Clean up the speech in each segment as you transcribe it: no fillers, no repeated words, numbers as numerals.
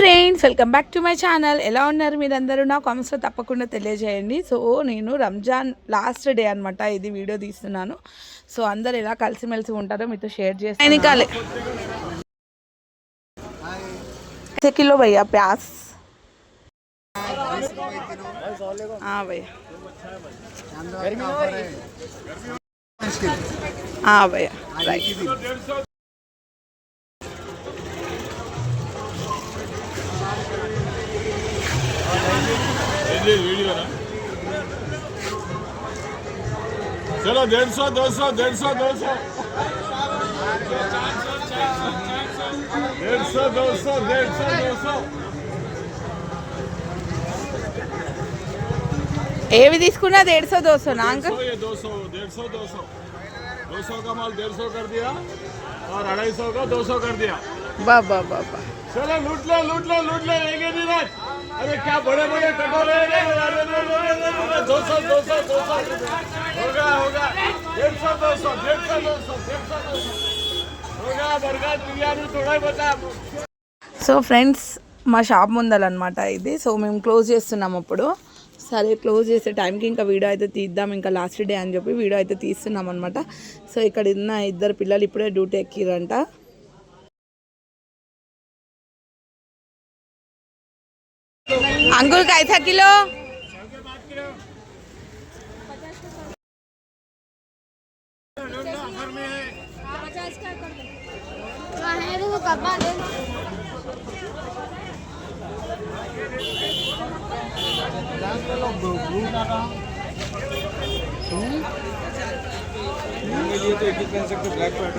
Friends, welcome back to my channel. ఎలా ఉన్నారు మీరందరూ? నా కామెంట్స్లో తప్పకుండా తెలియజేయండి. సో నేను రంజాన్ లాస్ట్ డే అనమాట ఇది వీడియో తీస్తున్నాను. సో అందరు ఎలా కలిసిమెలిసి ఉంటారో మీతో షేర్ చేస్తాను. కిలో భయ్యా ప్యాస్ भैया हाँ भैया राइट चलो 150 200 150 200 150 200 ఏవి తీసుకున్నా 150 200 ना अंकल? 200 150 200 200 का माल 150 कर दिया और 250 का 200 कर दिया। बाबा बाबा चलो लूट ले लेंगे नीरज। अरे क्या बड़े बड़े कटोरे 200 होगा 150 200 होगा बर्गर बिरयानी थोड़ा ही बता। సో ఫ్రెండ్స్, మా షాప్ ముందలన్నమాట ఇది. సో మేము క్లోజ్ చేస్తున్నాం. అప్పుడు సరే క్లోజ్ చేసే టైంకి ఇంకా వీడియో అయితే తీద్దాం, ఇంకా లాస్ట్ డే అని చెప్పి వీడియో అయితే తీస్తున్నాం అనమాట. సో ఇక్కడ ఉన్న ఇద్దరు పిల్లలు ఇప్పుడే డ్యూటీ ఎక్కిరంట. अंकुल कैसा किलो?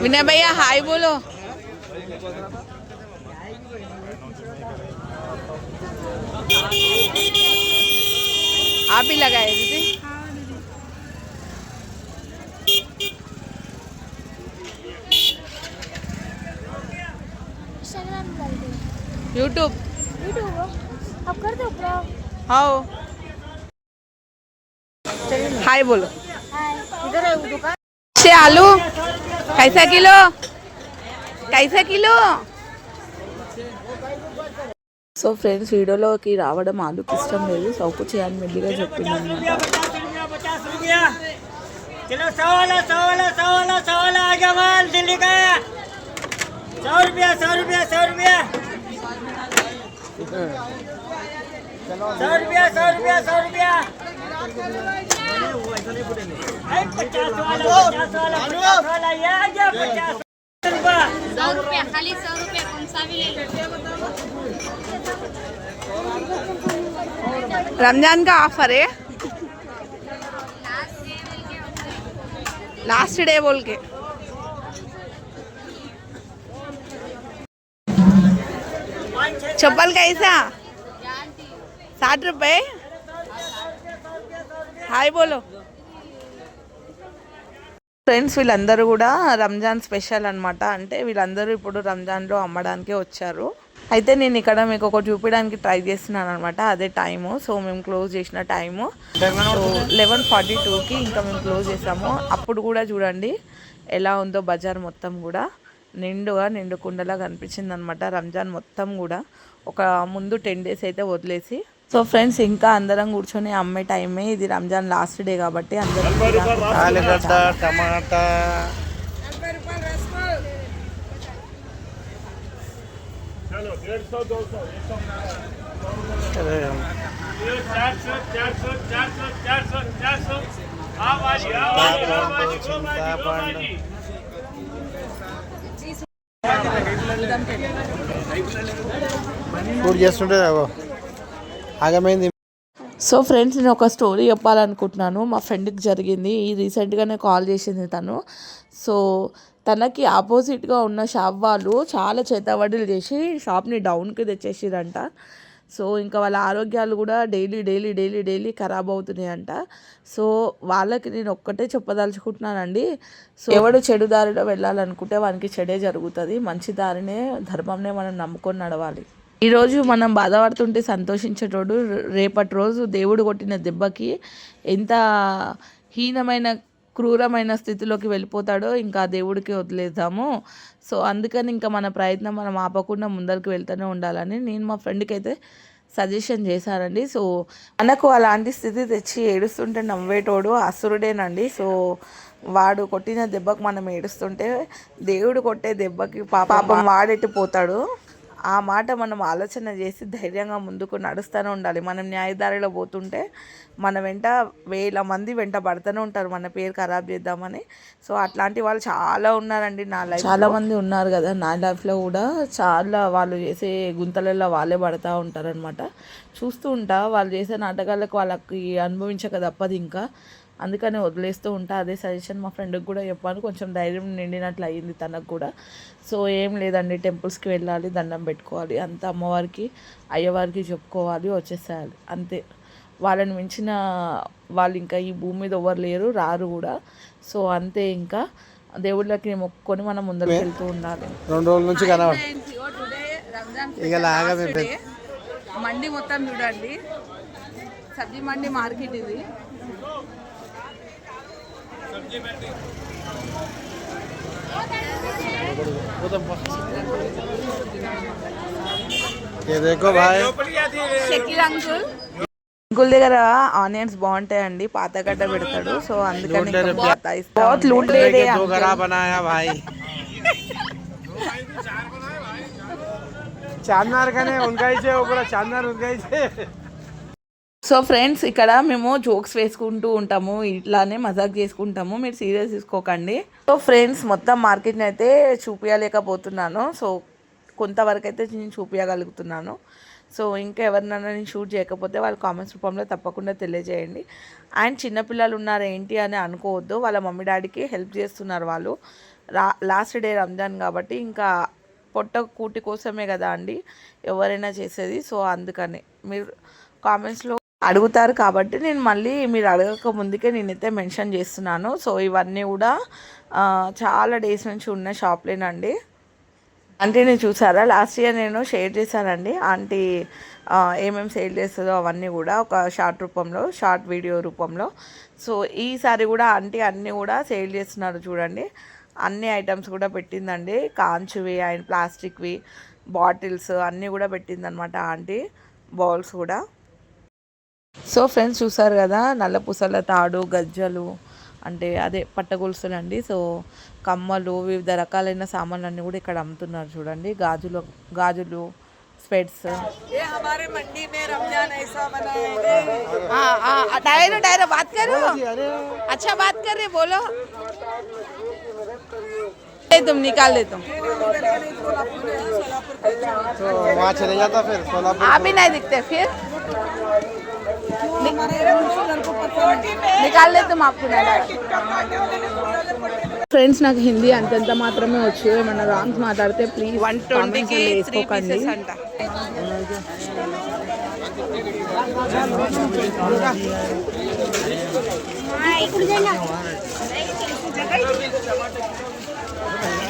विनय भैया हाय बोलो. आप ही लगाए दीदी? यूट्यूब अब कर दो ब्रो. हाँ हाय बोलो. इधर है दुकान. से आलू कैसा किलो? कैसा किलो? సో ఫ్రెండ్స్, వీడియోలోకి రావడం ఆలుకి ఇష్టం లేదు. సౌకు చేయాలని మెల్లిగా చెప్పింది అనమాట. खाली 100 रुपया कौन सा भी ले लो. रमजान का ऑफर है, लास्ट डे बोल के. चप्पल कैसा? 60 रुपये. हाय बोलो. ఫ్రెండ్స్, వీళ్ళందరూ కూడా రంజాన్ స్పెషల్ అనమాట. అంటే వీళ్ళందరూ ఇప్పుడు రంజాన్లో అమ్మడానికే వచ్చారు. అయితే నేను ఇక్కడ మీకు ఒకటి చూపించడానికి ట్రై చేస్తున్నాను అనమాట. అదే టైము. సో మేము క్లోజ్ చేసిన టైము 11:42కి ఇంకా మేము క్లోజ్ చేసాము. అప్పుడు కూడా చూడండి ఎలా ఉందో బజార్ మొత్తం కూడా నిండు కుండలా కనిపించింది అనమాట. రంజాన్ మొత్తం కూడా ఒక ముందు 10 days అయితే వదిలేసి. సో ఫ్రెండ్స్, ఇంకా అందరం కూర్చొని అమ్మే టైమే ఇది. రంజాన్ లాస్ట్ డే కాబట్టి అందరం టమాటా चलो 150 200 చేస్తుంటే ఆగమైంది. సో ఫ్రెండ్స్, నేను ఒక స్టోరీ చెప్పాలనుకుంటున్నాను. మా ఫ్రెండ్కి జరిగింది. రీసెంట్గానే కాల్ చేసింది తను. సో తనకి ఆపోజిట్గా ఉన్న షాప్ వాళ్ళు చాలా చేతబడులు చేసి షాప్ని డౌన్కి తెచ్చేసిరంట. సో ఇంకా వాళ్ళ ఆరోగ్యాలు కూడా డైలీ ఖరాబ్ అవుతున్నాయంట. సో వాళ్ళకి నేను ఒక్కటే చెప్పదలుచుకుంటున్నానండి. సో ఎవడు చెడు దారిలో వెళ్ళాలనుకుంటే వానికి చెడే జరుగుతుంది. మంచి దారినే, ధర్మంనే మనం నమ్ముకొని నడవాలి. ఈరోజు మనం బాధపడుతుంటే సంతోషించేటోడు రేపటి రోజు దేవుడు కొట్టిన దెబ్బకి ఎంత హీనమైన క్రూరమైన స్థితిలోకి వెళ్ళిపోతాడో ఇంకా దేవుడికి వదిలేద్దాము. సో అందుకని ఇంకా మన ప్రయత్నం మనం ఆపకుండా ముందరికి వెళ్తూనే ఉండాలని నేను మా ఫ్రెండ్కి అయితే సజెషన్ చేశానండి. సో మనకు అలాంటి స్థితి తెచ్చి ఏడుస్తుంటే నవ్వేటోడు అసురుడేనండి. సో వాడు కొట్టిన దెబ్బకు మనం ఏడుస్తుంటే దేవుడు కొట్టే దెబ్బకి పాపం వాడెట్టు పోతాడు. ఆ మాట మనం ఆలోచన చేసి ధైర్యంగా ముందుకు నడుస్తూనే ఉండాలి. మనం న్యాయదారిలో పోతుంటే మన వెంట 1000 మంది వెంట పడుతూనే ఉంటారు మన పేరు ఖరాబ్ చేద్దామని. సో అట్లాంటి వాళ్ళు చాలా ఉన్నారండి నా లైఫ్. చాలామంది ఉన్నారు కదా నా లైఫ్లో కూడా. చాలా వాళ్ళు చేసే గుంతలలో వాళ్ళే పడుతూ ఉంటారనమాట. చూస్తూ ఉంటా వాళ్ళు చేసే నాటకాలకు వాళ్ళకి అనుభవించక తప్పదు ఇంకా. అందుకని వదిలేస్తూ ఉంటా. అదే సజెషన్ మా ఫ్రెండ్కి కూడా చెప్పాను. కొంచెం ధైర్యం నిండినట్లు అయ్యింది తనకు కూడా. సో ఏం లేదండి, టెంపుల్స్కి వెళ్ళాలి, దండం పెట్టుకోవాలి, అంత అమ్మవారికి అయ్యవారికి చెప్పుకోవాలి, వచ్చేసేయాలి అంతే. వాళ్ళని మించిన వాళ్ళు ఇంకా ఈ భూమి మీద ఎవరు లేరు, రారు కూడా. సో అంతే, ఇంకా దేవుళ్ళకి మొక్కుకొని మనం ముందరికి వెళ్తూ ఉండాలి. 2 రోజుల నుంచి కనబడి మండి మొత్తం చూడండి, సబ్జీ మండి మార్కెట్ ఇది. అంకుల్ దగ్గర ఆనియన్స్ బాగుంటాయండి, పాతగడ్డ పెడతాడు. సో అందుకని చార్మినార్ కానీ వంకాయచే కూడా చార్మినార్ వంకాయచే. సో ఫ్రెండ్స్, ఇక్కడ మేము జోక్స్ వేసుకుంటూ ఉంటాము, ఇట్లానే మజాక్ చేసుకుంటాము, మీరు సీరియస్ తీసుకోకండి. సో ఫ్రెండ్స్, మొత్తం మార్కెట్ని అయితే చూపించలేకపోతున్నాను. సో కొంతవరకు అయితే నేను చూపించగలుగుతున్నాను. సో ఇంకా ఎవరినైనా నేను షూట్ చేయకపోతే వాళ్ళ కామెంట్స్ రూపంలో తప్పకుండా తెలియజేయండి. అండ్ చిన్నపిల్లలు ఉన్నారు ఏంటి అని అనుకోవద్దు, వాళ్ళ మమ్మీ డాడీకి హెల్ప్ చేస్తున్నారు వాళ్ళు. లాస్ట్ డే రంజాన్ కాబట్టి ఇంకా పొట్ట కూటి కోసమే కదా అండి ఎవరైనా చేసేది. సో అందుకని మీరు కామెంట్స్లో అడుగుతారు కాబట్టి నేను మళ్ళీ మీరు అడగక ముందుకే నేనైతే మెన్షన్ చేస్తున్నాను. సో ఇవన్నీ కూడా చాలా డేస్ నుంచి ఉన్న షాప్లేనండి. ఆంటీని చూసారా, లాస్ట్ ఇయర్ నేను షేర్ చేశానండి ఆంటీ ఏమేమి సేల్ చేస్తుందో అవన్నీ కూడా ఒక షార్ట్ వీడియో రూపంలో. సో ఈసారి కూడా ఆంటీ అన్నీ కూడా సేల్ చేస్తున్నారు చూడండి. అన్ని ఐటమ్స్ కూడా పెట్టిందండి, కాంచువి అండ్ ప్లాస్టిక్వి బాటిల్స్ అన్నీ కూడా పెట్టిందనమాట ఆంటీ, బౌల్స్ కూడా. సో ఫ్రెండ్స్ చూసారు కదా, నల్ల పూసల తాడు, గజ్జలు అంటే అదే పట్టగొలుసులు అండి. సో కమ్మలు, వివిధ రకాలైన సామాన్లు అన్నీ కూడా ఇక్కడ అమ్ముతున్నారు చూడండి. గాజులు స్పెట్స్. డైరెక్ట్ బాత్ కరో, అచ్చా బాత్ కర్ రే, బోలో तुम निकाल देता हूँ. तो वहाँ चले जाता फिर सोलापुर. आप ही नहीं दिखते फिर निकाल ले तुम आपको नहीं. ఫ్రెండ్స్, నాకు హిందీ అంతంత మాత్రమే వచ్చు, ఏమన్నా రాంగ్స్ మాట్లాడితే ప్లీజ్ 120కి 3 పీసెస్ అంట.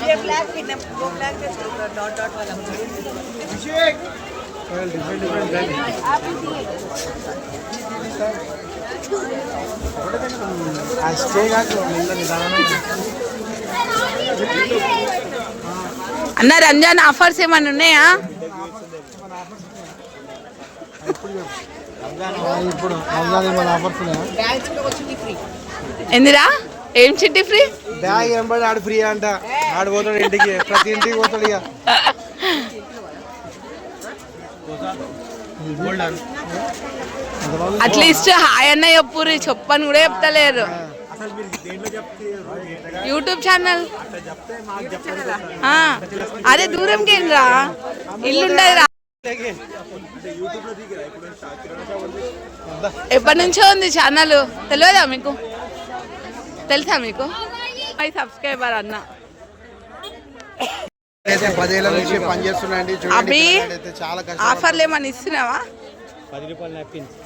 ये ब्लैक पिन है, वो ब्लैक पे डॉट डॉट वाला आप అన్న రంజాన్ ఆఫర్స్ ఏమన్నా ఉన్నాయా? ఇప్పుడు ఆఫర్స్ ఎందురా ఏం చిట్టి ఫ్రీ? బ్యాగ్ ఎంబడి ఆడు ఫ్రీ అంట, ఆడు పోతాడు ఇంటికి, ప్రతి ఇంటికి పోతాడు. ఇక అట్లీస్ట్ హాయ్ అన్న చెప్పుర్రి, చెప్పని కూడా చెప్తలేరు. యూట్యూబ్ ఛానల్ అదే దూరంకి వెళ్ళరా, ఇల్లు ఉండదు రా. ఎప్పటి నుంచో ఉంది ఛానల్, తెలియదా మీకు? తెలుసా మీకు? సబ్స్క్రైబర్ అన్న 10 ఏళ్ళ నుంచి పనిచేస్తున్నాండి. అవి ఆఫర్లు ఏమన్నా ఇస్తున్నావా? 10 రూపాయలు నాప్కిన్స్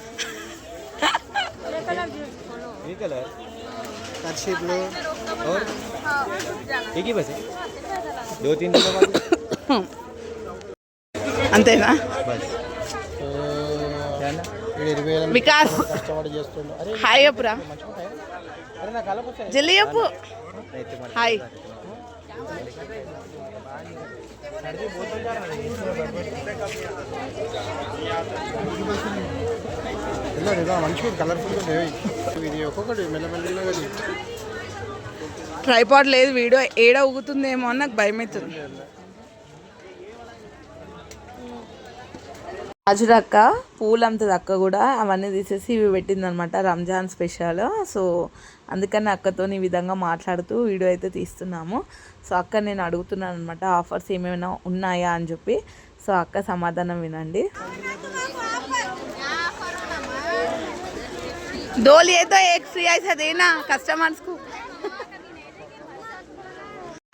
ये कलर कर्शीप्లు और एक ही बस है 2-3 दिन बाद అంతేనా? వికాస్ హాయ్ అప్పురా, జల్దీ చెప్పు హాయ్. మంచిగా కలర్ఫుల్గా ఇది ఒక్కొక్కటి మెల్లమెల్లగా ట్రైపాడ్ లేదు, వీడియో ఏడ ఊగుతుందేమో అని నాకు భయం అవుతుంది. రాజురక్క పూలంత దక్క కూడా అవన్నీ తీసేసి ఇవి పెట్టిందనమాట, రంజాన్ స్పెషల్. సో అందుకని అక్కతో ఈ విధంగా మాట్లాడుతూ వీడియో అయితే తీస్తున్నాము. సో అక్క నేను అడుగుతున్నాను అనమాట ఆఫర్స్ ఏమైనా ఉన్నాయా అని చెప్పి. సో అక్క సమాధానం వినండి. డోల్ ఏదో ఏక్ ఫ్రీ అయితే దేనా కస్టమర్స్కు.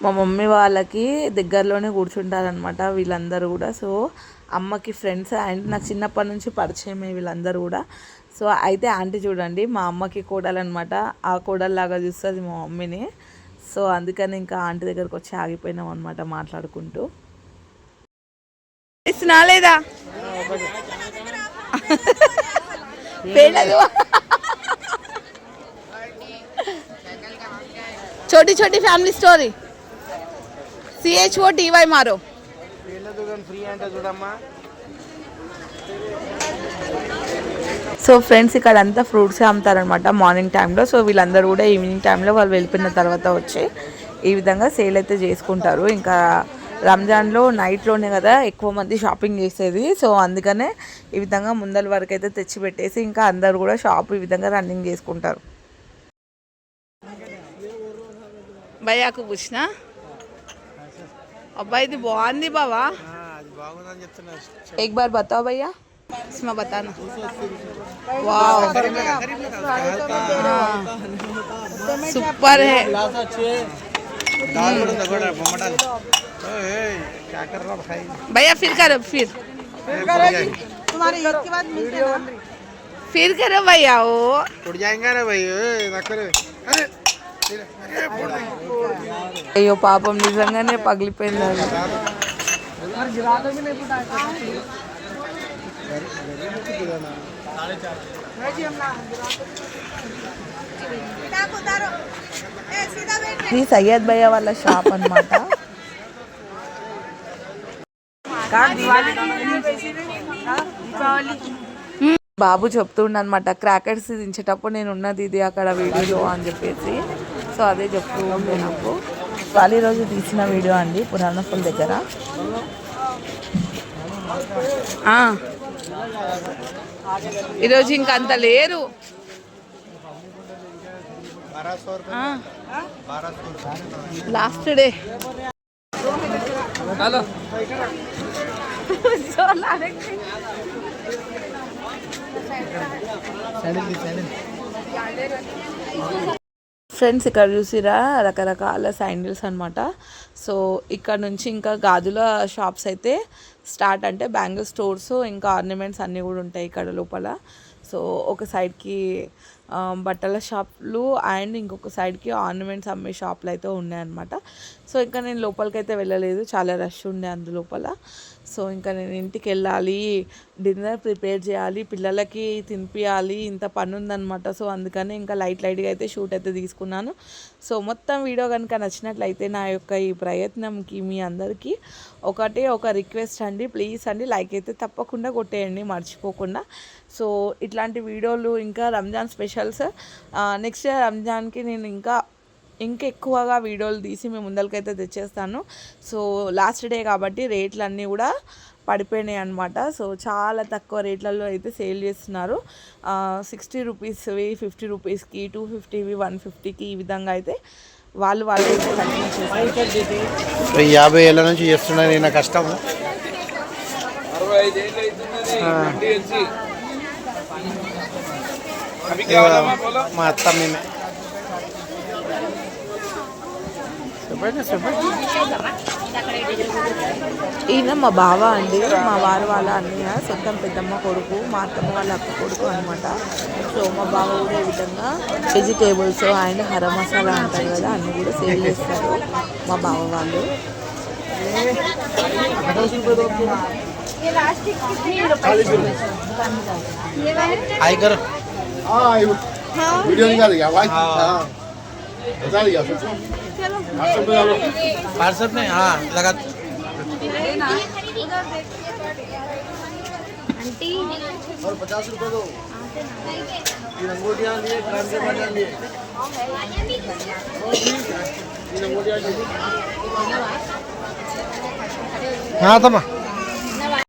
మా మమ్మీ వాళ్ళకి దగ్గరలోనే కూర్చుంటారనమాట వీళ్ళందరూ కూడా. సో అమ్మకి ఫ్రెండ్స్ అండ్ నాకు చిన్నప్పటి నుంచి పరిచయమే వీళ్ళందరూ కూడా. సో అయితే ఆంటీ చూడండి మా అమ్మకి కోడలనమాట, ఆ కోడల్లాగా చూస్తుంది మా మమ్మీని. సో అందుకని ఇంకా ఆంటీ దగ్గరకు వచ్చి ఆగిపోయినాం అనమాట మాట్లాడుకుంటూ. ఇస్తున్నా లేదా छोटी छोटी फैमिली स्टोरी CHOTY मारो. సో ఫ్రెండ్స్ ఇక్కడ అంతా ఫ్రూట్స్ అమ్ముతారనమాట మార్నింగ్ టైంలో. సో వీళ్ళందరూ కూడా ఈవినింగ్ టైంలో వాళ్ళు వెళ్ళిపోయిన తర్వాత వచ్చి ఈ విధంగా సేల్ అయితే చేసుకుంటారు. ఇంకా రంజాన్లో నైట్లోనే కదా ఎక్కువ మంది షాపింగ్ చేసేది. సో అందుకనే ఈ విధంగా ముందల వరకు అయితే తెచ్చి పెట్టేసి ఇంకా అందరు కూడా షాప్ ఈ విధంగా రన్నింగ్ చేసుకుంటారు. భయ్యాకు పూछना అబ్బా ఇది బాగుంది బావా, एक बार बताओ भैया इसमें बताना. वाह सुपर है. भैया फिर करो फिर करो भैया वो उड़ जाएंगे ना भाई अरे అయ్యో పాపం నిజంగానే పగిలిపోయింది అది. ఇది సయ్యద్ భయ్య వాళ్ళ షాప్ అన్నమాట. బాబు చెప్తుండనమాట క్రాకర్స్ దించేటప్పుడు నేను ఉన్నది ఇది అక్కడ వీడియోలో అని చెప్పేసి. సో అదే చెప్తూ ఉండే నాకు. వాళ్ళు ఈరోజు తీసిన వీడియో అండి పురాణపుల్ దగ్గర. ఈరోజు ఇంకా అంత లేరు. లాస్ట్ డే ఫ్రెండ్స్ ఇక్కడ చూసిరా రకరకాల శాండిల్స్ అనమాట. సో ఇక్కడ నుంచి ఇంకా గాజుల షాప్స్ అయితే స్టార్ట్, అంటే బ్యాంగిల్ స్టోర్స్ ఇంకా ఆర్నమెంట్స్ అన్నీ కూడా ఉంటాయి ఇక్కడ లోపల. సో ఒక సైడ్కి బట్టల షాప్లు అండ్ ఇంకొక సైడ్కి ఆర్నమెంట్స్ అమ్మే షాప్లు అయితే ఉన్నాయన్నమాట. సో ఇంకా నేను లోపలికి అయితే వెళ్ళలేదు, చాలా రష్ ఉండే అందులోపల. సో ఇంకా నేను ఇంటికి వెళ్ళాలి, డిన్నర్ ప్రిపేర్ చేయాలి, పిల్లలకి తినిపించాలి, ఇంత పని ఉందన్నమాట. సో అందుకని ఇంకా లైట్గా అయితే షూట్ అయితే తీసుకున్నాను. సో మొత్తం వీడియో కనుక నచ్చినట్లయితే నా యొక్క ఈ ప్రయత్నంకి మీ అందరికీ ఒక రిక్వెస్ట్ అండి, ప్లీజ్ అండి లైక్ అయితే తప్పకుండా కొట్టేయండి మర్చిపోకుండా. సో ఇట్లాంటి వీడియోలు ఇంకా రంజాన్ స్పెషల్స్ నెక్స్ట్ రంజాన్కి నేను ఇంకా ఎక్కువగా వీడియోలు తీసి మేము ముందరికైతే తెచ్చేస్తాను. సో లాస్ట్ డే కాబట్టి రేట్లు అన్నీ కూడా పడిపోయినాయి అనమాట. సో చాలా తక్కువ రేట్లలో అయితే సేల్ చేస్తున్నారు. 60 రూపీస్వి 50 రూపీస్కి, 250వి 150కి ఈ విధంగా అయితే వాళ్ళు అయితే తగ్గించేస్తారు. 50 ఏళ్ళ నుంచి చేస్తున్నా నేను కష్టం. మా అత్త మేమే ఈయన మా బావ అండి, మా వారు వాళ్ళ అన్నయ్య సొంతం పెద్దమ్మ కొడుకు, మా అత్తమ్మ వాళ్ళ అక్క కొడుకు అనమాట. సో మా బావ కూడా ఈ విధంగా వెజిటేబుల్స్ అండ్ హర మసాలా అంటారు కదా అన్నీ కూడా సేల్ చేస్తారు మా బావ వాళ్ళు. वीडियो निकाल बता दिया व्हाट्सएप पे डालो व्हाट्सएप में हाँ लगा आंटी और 50 रुपए दो तीन अंगूठियां लिए कान के बालियां लिए तीन अंगूठियां लिए हाँ तमा